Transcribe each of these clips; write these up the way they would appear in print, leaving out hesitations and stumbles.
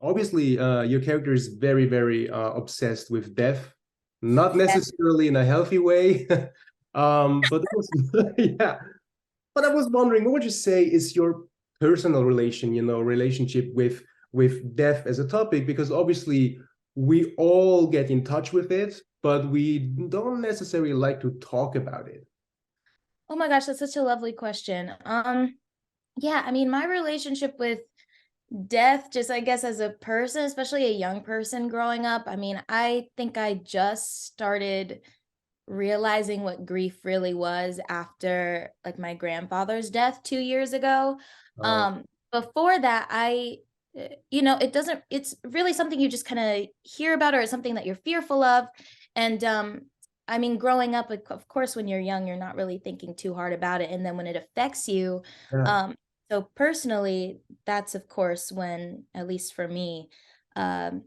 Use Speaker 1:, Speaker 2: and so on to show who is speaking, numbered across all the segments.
Speaker 1: obviously, your character is very, very obsessed with death, not necessarily in a healthy way. But that was, yeah. But I was wondering, what would you say is your personal relationship with death as a topic? Because obviously we all get in touch with it, but we don't necessarily like to talk about it.
Speaker 2: Oh my gosh, that's such a lovely question. Yeah, I mean, my relationship with death, just I guess as a person, especially a young person growing up, I mean, I think I just started realizing what grief really was after like my grandfather's death 2 years ago.
Speaker 1: Uh,
Speaker 2: Um, Before that, it doesn't, it's really something you just kind of hear about, or it's something that you're fearful of. And I mean, growing up, like, of course, when you're young, you're not really thinking too hard about it. And then when it affects you,
Speaker 1: yeah,
Speaker 2: um, so personally, that's of course when, at least for me, um,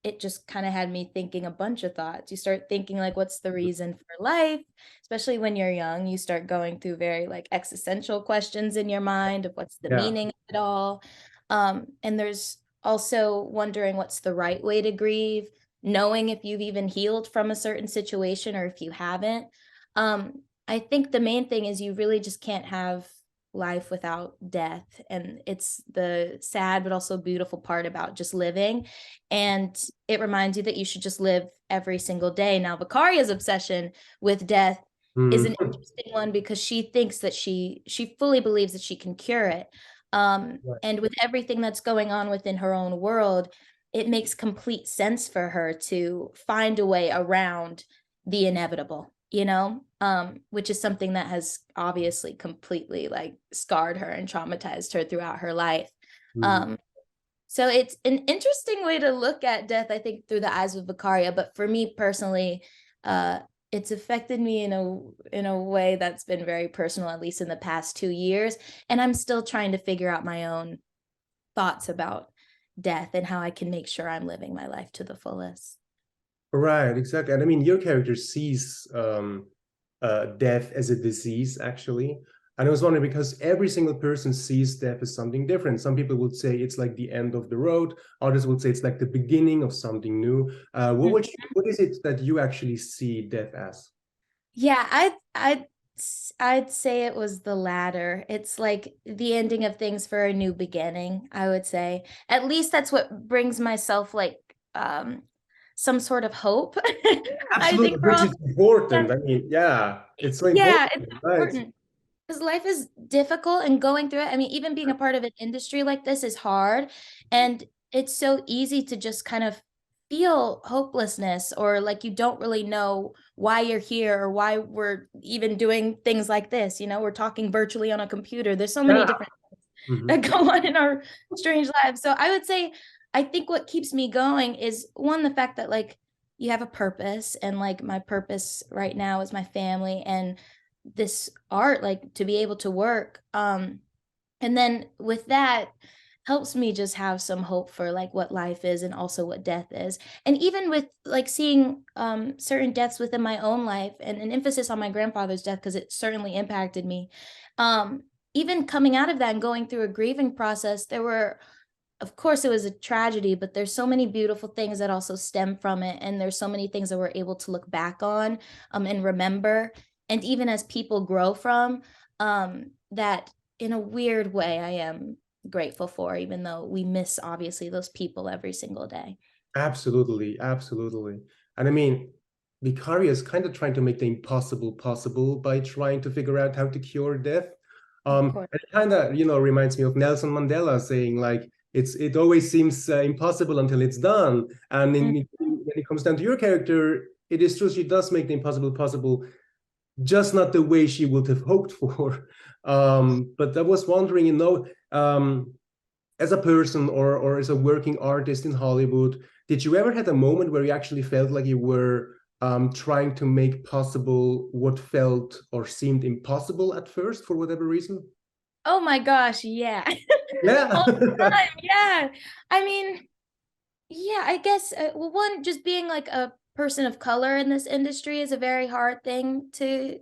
Speaker 2: it just kind of had me thinking a bunch of thoughts. You start thinking like, what's the reason for life? Especially when you're young, you start going through very like existential questions in your mind of what's the
Speaker 1: yeah,
Speaker 2: meaning of it all. And there's also wondering what's the right way to grieve, knowing if you've even healed from a certain situation or if you haven't. I think the main thing is you really just can't have life without death. And it's the sad but also beautiful part about just living. And it reminds you that you should just live every single day. Now, Vicaria's obsession with death is an
Speaker 1: mm,
Speaker 2: interesting one because she thinks that she fully believes that she can cure it. And with everything that's going on within her own world, it makes complete sense for her to find a way around the inevitable, which is something that has obviously completely like scarred her and traumatized her throughout her life.
Speaker 1: mm.
Speaker 2: Um, so it's an interesting way to look at death, I think, through the eyes of Vicaria. But for me personally, uh, it's affected me in a way that's been very personal, at least in the past 2 years. And I'm still trying to figure out my own thoughts about death and how I can make sure I'm living my life to the fullest.
Speaker 1: Right, exactly. And I mean, your character sees death as a disease, actually. And I was wondering because every single person sees death as something different. Some people would say it's like the end of the road. Others would say it's like the beginning of something new. What is it that you actually see death as?
Speaker 2: Yeah, I'd say it was the latter. It's like the ending of things for a new beginning, I would say. At least that's what brings myself like some sort of hope. I
Speaker 1: Absolutely,
Speaker 2: think for
Speaker 1: which
Speaker 2: all,
Speaker 1: is important.
Speaker 2: yeah,
Speaker 1: I mean, yeah, it's so important,
Speaker 2: yeah, it's
Speaker 1: right?
Speaker 2: important. Because life is difficult and going through it. I mean, even being a part of an industry like this is hard. And it's so easy to just kind of feel hopelessness or like you don't really know why you're here or why we're even doing things like this. We're talking virtually on a computer. There's so many
Speaker 1: Yeah.
Speaker 2: different things
Speaker 1: Mhm.
Speaker 2: that go on in our strange lives. So I would say, I think what keeps me going is one, the fact that like you have a purpose, and like my purpose right now is my family and this art, like to be able to work. And then with that helps me just have some hope for like what life is and also what death is. And even with like seeing certain deaths within my own life, and an emphasis on my grandfather's death because it certainly impacted me. Um, Even coming out of that and going through a grieving process, there were, of course it was a tragedy, but there's so many beautiful things that also stem from it, and there's so many things that we're able to look back on and remember, and even as people grow from, that in a weird way I am grateful for, even though we miss obviously those people every single day.
Speaker 1: Absolutely, absolutely. And I mean, Vicaria is kind of trying to make the impossible possible by trying to figure out how to cure death.
Speaker 2: Of course.
Speaker 1: It kind of, reminds me of Nelson Mandela saying like, it always seems impossible until it's done. And when it comes down to your character, it is true she does make the impossible possible, just not the way she would have hoped for. But I was wondering, as a person or as a working artist in Hollywood, did you ever had a moment where you actually felt like you were trying to make possible what felt or seemed impossible at first for whatever reason?
Speaker 2: Oh my gosh, yeah.
Speaker 1: Yeah.
Speaker 2: All the time, yeah. I mean, yeah, I guess, well, one, just being like a person of color in this industry is a very hard thing to,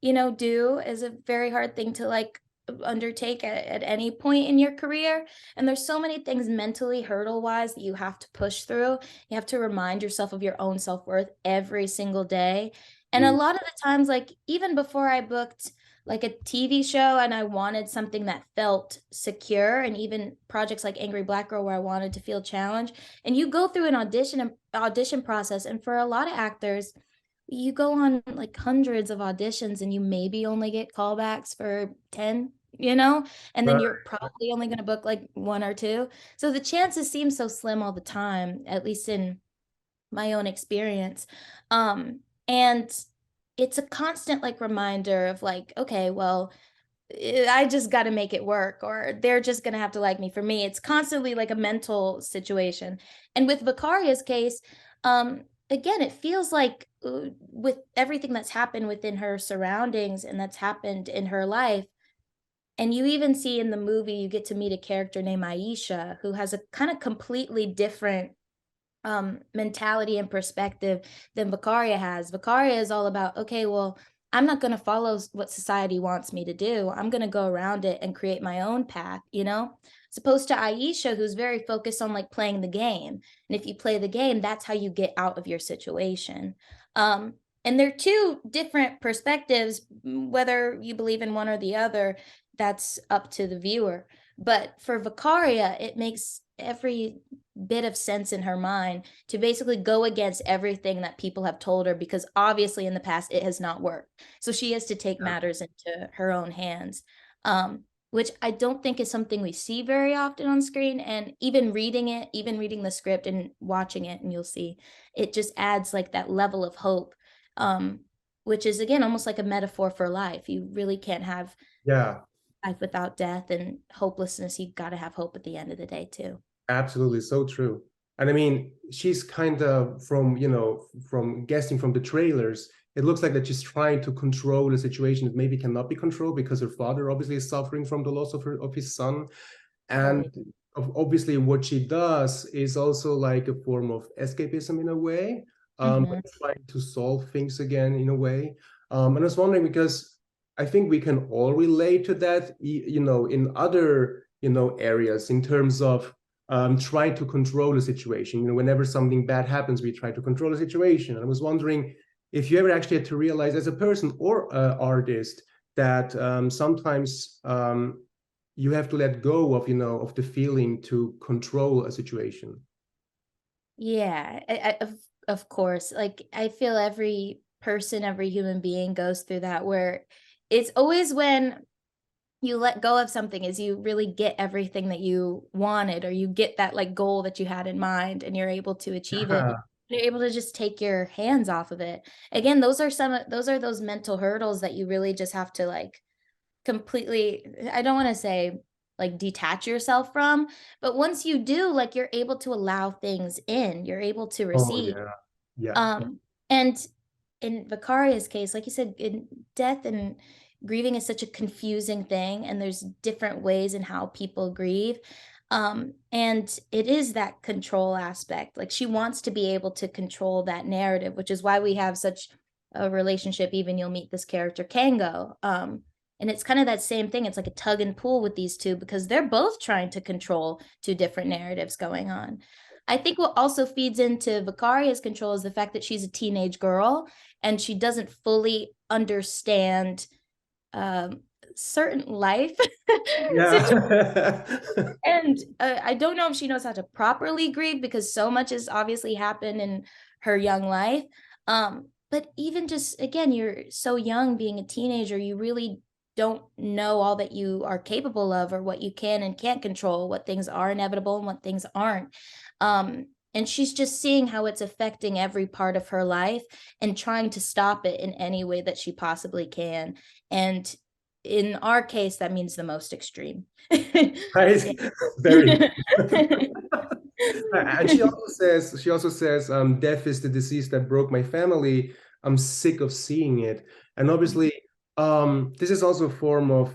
Speaker 2: do, is a very hard thing to like undertake at any point in your career. And there's so many things mentally hurdle wise that you have to push through. You have to remind yourself of your own self-worth every single day. And a
Speaker 1: Mm.
Speaker 2: lot of the times, like even before I booked like a TV show and I wanted something that felt secure, and even projects like Angry Black Girl where I wanted to feel challenged, and you go through an audition process, and for a lot of actors you go on like hundreds of auditions and you maybe only get callbacks for 10, and then
Speaker 1: Right.
Speaker 2: you're probably only going to book like one or two. So the chances seem so slim all the time, at least in my own experience. And it's a constant like reminder of like, okay, well, I just got to make it work, or they're just going to have to like me. For me, it's constantly like a mental situation. And with Vicaria's case, again, it feels like with everything that's happened within her surroundings and that's happened in her life, and you even see in the movie, you get to meet a character named Aisha who has a kind of completely different mentality and perspective than Vicaria has. Vicaria is all about, okay, well, I'm not going to follow what society wants me to do. I'm going to go around it and create my own path, as opposed to Aisha, who's very focused on like playing the game. And if you play the game, that's how you get out of your situation. Um, and they're two different perspectives, whether you believe in one or the other, that's up to the viewer. But for Vicaria, it makes every bit of sense in her mind to basically go against everything that people have told her, because obviously in the past it has not worked. So she has to take matters into her own hands, which I don't think is something we see very often on screen. And even reading it, even reading the script and watching it, and you'll see it just adds like that level of hope, which is again almost like a metaphor for life. You really can't have
Speaker 1: Yeah.
Speaker 2: life without death and hopelessness. You've got to have hope at the end of the day too.
Speaker 1: Absolutely, so true. And I mean, she's kind of from guessing from the trailers, it looks like that she's trying to control a situation that maybe cannot be controlled because her father obviously is suffering from the loss of his son. And
Speaker 2: Right.
Speaker 1: obviously what she does is also like a form of escapism in a way, but
Speaker 2: Hmm.
Speaker 1: trying to solve things again in a way. And I was wondering because I think we can all relate to that, in other, areas in terms of trying to control the situation. Whenever something bad happens, we try to control the situation. And I was wondering if you ever actually had to realize as a person or artist that sometimes you have to let go of the feeling to control a situation.
Speaker 2: Yeah, of course. Like I feel every person, every human being goes through that, where it's always when you let go of something is you really get everything that you wanted, or you get that like goal that you had in mind and you're able to achieve it. You're able to just take your hands off of it. Again, those are those mental hurdles that you really just have to like completely, I don't want to say like detach yourself from, but once you do, like you're able to allow things in, you're able to
Speaker 1: Oh
Speaker 2: receive.
Speaker 1: yeah, yeah,
Speaker 2: And in Vicaria's case, like you said, in death and grieving is such a confusing thing, and there's different ways in how people grieve. And it is that control aspect. Like she wants to be able to control that narrative, which is why we have such a relationship. Even you'll meet this character, Kango. And it's kind of that same thing. It's like a tug and pull with these two because they're both trying to control two different narratives going on. I think what also feeds into Vicaria's control is the fact that she's a teenage girl and she doesn't fully understand certain life situations.
Speaker 1: yeah.
Speaker 2: And I don't know if she knows how to properly grieve because so much has obviously happened in her young life. But even just, again, you're so young being a teenager, you really don't know all that you are capable of, or what you can and can't control, what things are inevitable and what things aren't. And she's just seeing how it's affecting every part of her life and trying to stop it in any way that she possibly can. And in our case, that means the most extreme.
Speaker 1: Right, very.
Speaker 2: Yeah.
Speaker 1: And she also says, death is the disease that broke my family. I'm sick of seeing it. And obviously, this is also a form of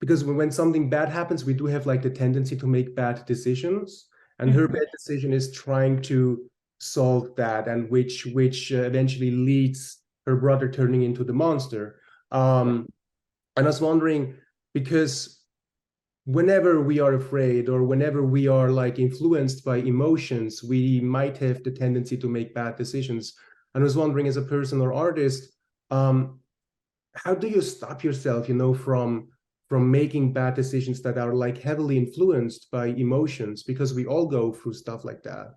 Speaker 1: because when something bad happens, we do have like the tendency to make bad decisions. And her
Speaker 2: Mhm.
Speaker 1: bad decision is trying to solve that, and which eventually leads her brother turning into the monster. Um, And I was wondering, because whenever we are afraid or whenever we are like influenced by emotions, we might have the tendency to make bad decisions. And I was wondering, as a person or artist, um, how do you stop yourself, from making bad decisions that are like heavily influenced by emotions? Because we all go through stuff like that.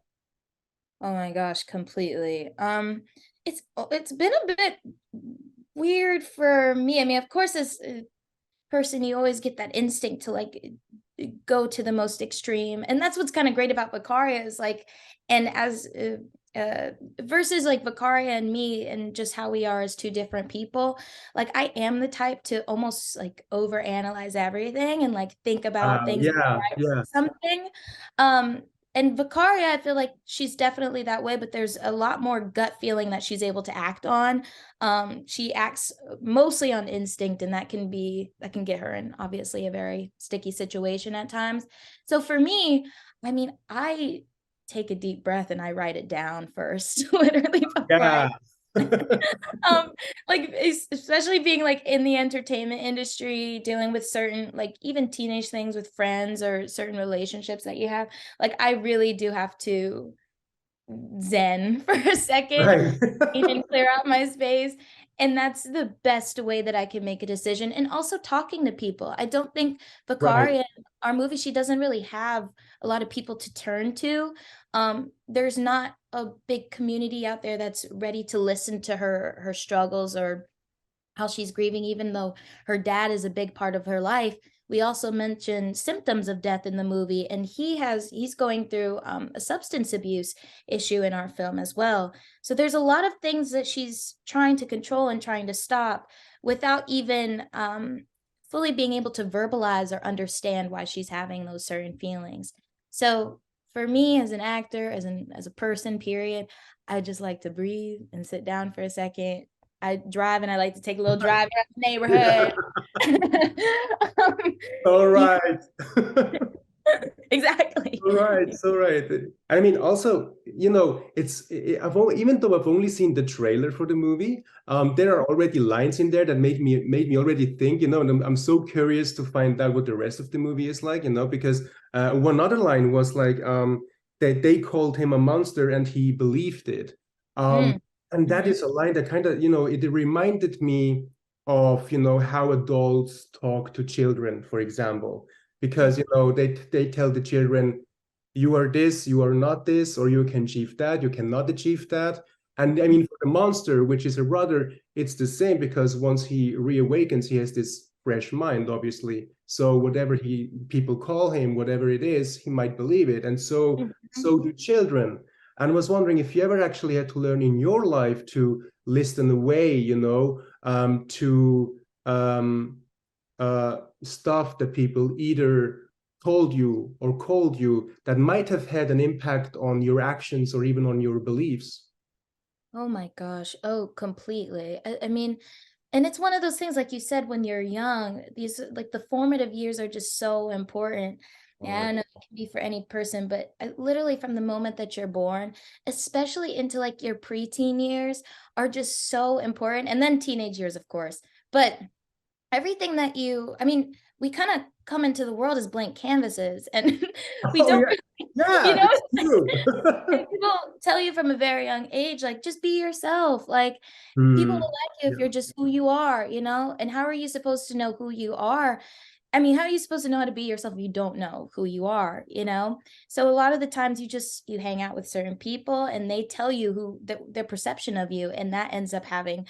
Speaker 2: Oh my gosh, completely. It's been a bit weird for me. I mean, of course, as a person, you always get that instinct to like go to the most extreme, and that's what's kind of great about Vicaria is like, and as versus like Vicaria and me and just how we are as two different people. Like I am the type to almost like overanalyze everything and like think about things
Speaker 1: Yeah, yeah.
Speaker 2: something. Um, and Vicaria, I feel like she's definitely that way, but there's a lot more gut feeling that she's able to act on. She acts mostly on instinct, and that can get her in obviously a very sticky situation at times. So for me, I mean, I take a deep breath and I write it down first, literally before I
Speaker 1: Yeah.
Speaker 2: um like especially being like in the entertainment industry, dealing with certain like even teenage things with friends or certain relationships that you have. Like I really do have to zen for a second
Speaker 1: Right.
Speaker 2: and clear out my space. And that's the best way that I can make a decision. And also talking to people. I don't think
Speaker 1: Right.
Speaker 2: Victoria, our movie, she doesn't really have a lot of people to turn to. There's not a big community out there that's ready to listen to her struggles or how she's grieving, even though her dad is a big part of her life. We also mention symptoms of death in the movie, and he's going through a substance abuse issue in our film as well. So there's a lot of things that she's trying to control and trying to stop without even fully being able to verbalize or understand why she's having those certain feelings. So for me as an actor, as a person, period, I just like to breathe and sit down for a second. I drive and I like to take a little drive around the
Speaker 1: Yeah.
Speaker 2: neighborhood.
Speaker 1: All
Speaker 2: You
Speaker 1: right.
Speaker 2: exactly.
Speaker 1: So right, so right. I mean, also, even though I've only seen the trailer for the movie, there are already lines in there that made me already think, and I'm so curious to find out what the rest of the movie is like, because one other line was like that they called him a monster and he believed it. Um,
Speaker 2: Mm,
Speaker 1: and that
Speaker 2: mhm,
Speaker 1: is a line that kind of, it reminded me of, how adults talk to children, for example, because they tell the children, you are this, you are not this, or you can achieve that, you cannot achieve that. And I
Speaker 2: mhm,
Speaker 1: mean, for the monster, which is a brother, it's the same, because once he reawakens, he has this fresh mind, obviously. So whatever people call him, whatever it is, he might believe it. And so
Speaker 2: mhm.
Speaker 1: do children. And I was wondering if you ever actually had to learn in your life to listen away, to stuff that people either told you or called you that might have had an impact on your actions or even on your beliefs.
Speaker 2: Oh my gosh. Oh, completely. I mean, and it's one of those things, like you said, when you're young, these like the formative years are just so important.
Speaker 1: All
Speaker 2: Yeah, I
Speaker 1: right.
Speaker 2: don't know, it can be for any person, but literally from the moment that you're born, especially into like your preteen years, are just so important. And then teenage years, of course. But everything that I mean, we kind of come into the world as blank canvases and we
Speaker 1: Oh
Speaker 2: don't
Speaker 1: yeah,
Speaker 2: really, you
Speaker 1: yeah,
Speaker 2: know,
Speaker 1: it's true.
Speaker 2: and people tell you from a very young age, like, just be yourself. Like, people will
Speaker 1: Hmm.
Speaker 2: like you if you're
Speaker 1: Yeah.
Speaker 2: just who you are, you know? And how are you supposed to know who you are? I mean, how are you supposed to know how to be yourself if you don't know who you are, you know? So a lot of the times you hang out with certain people and they tell you their perception of you, and that ends up having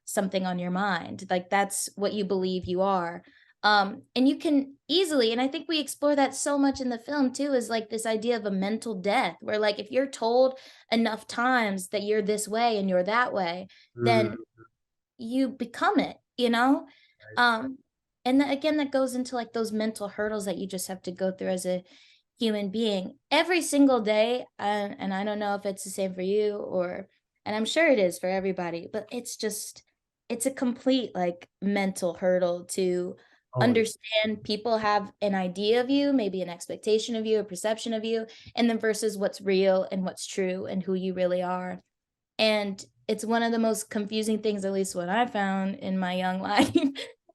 Speaker 2: something on your mind. Like that's what you believe you are. And you can easily, and I think we explore that so much in the film too, is like this idea of a mental death, where like if you're told enough times that you're this way and you're that way,
Speaker 1: Hmm.
Speaker 2: then you become it, you know? Um, and that, again, that goes into like those mental hurdles that you just have to go through as a human being every single day. And I don't know if it's the same for you and I'm sure it is for everybody, but it's a complete like mental hurdle to
Speaker 1: Oh, yeah.
Speaker 2: understand people have an idea of you, maybe an expectation of you, a perception of you, and then versus what's real and what's true and who you really are. And it's one of the most confusing things, at least what I found in my young life,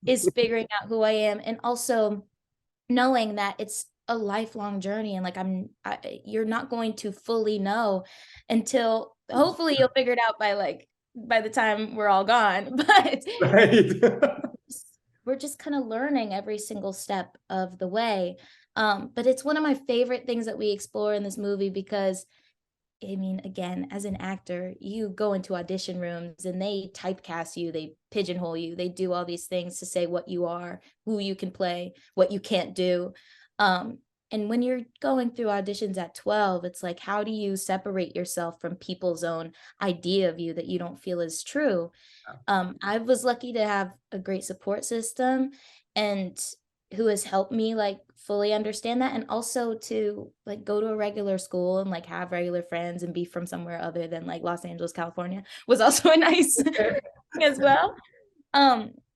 Speaker 2: is figuring out who I am, and also knowing that it's a lifelong journey, and like you're not going to fully know until hopefully you'll figure it out by the time we're all gone. But
Speaker 1: Right.
Speaker 2: we're just kind of learning every single step of the way. But it's one of my favorite things that we explore in this movie because I mean, again, as an actor, you go into audition rooms and they typecast you, they pigeonhole you, they do all these things to say what you are, who you can play, what you can't do. Um, and when you're going through auditions at 12, it's like, how do you separate yourself from people's own idea of you that you don't feel is true? I was lucky to have a great support system and who has helped me like fully understand that, and also to like go to a regular school and like have regular friends and be from somewhere other than like Los Angeles, California was also a nice thing as well.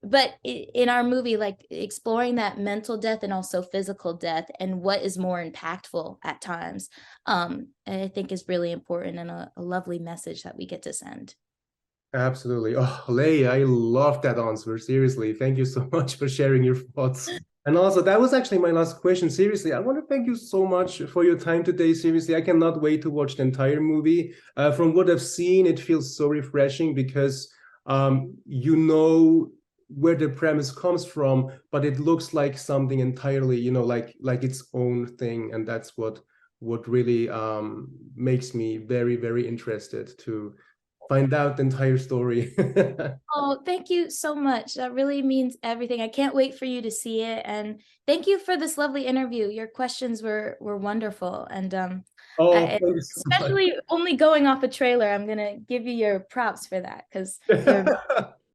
Speaker 2: But in our movie, like exploring that mental death and also physical death and what is more impactful at times, I think is really important and a lovely message that we get to send.
Speaker 1: Absolutely. Oh, Lay, I love that answer. Seriously, thank you so much for sharing your thoughts. And also, that was actually my last question. Seriously, I want to thank you so much for your time today. Seriously, I cannot wait to watch the entire movie. From what I've seen, it feels so refreshing because you know where the premise comes from, but it looks like something entirely, like its own thing, and that's what really makes me very, very interested to find out the entire story.
Speaker 2: Oh, thank you so much. That really means everything. I can't wait for you to see it. And thank you for this lovely interview. Your questions were wonderful. And
Speaker 1: Oh, thank you so
Speaker 2: especially only going off a trailer, I'm gonna give you your props for that because
Speaker 1: much.
Speaker 2: they're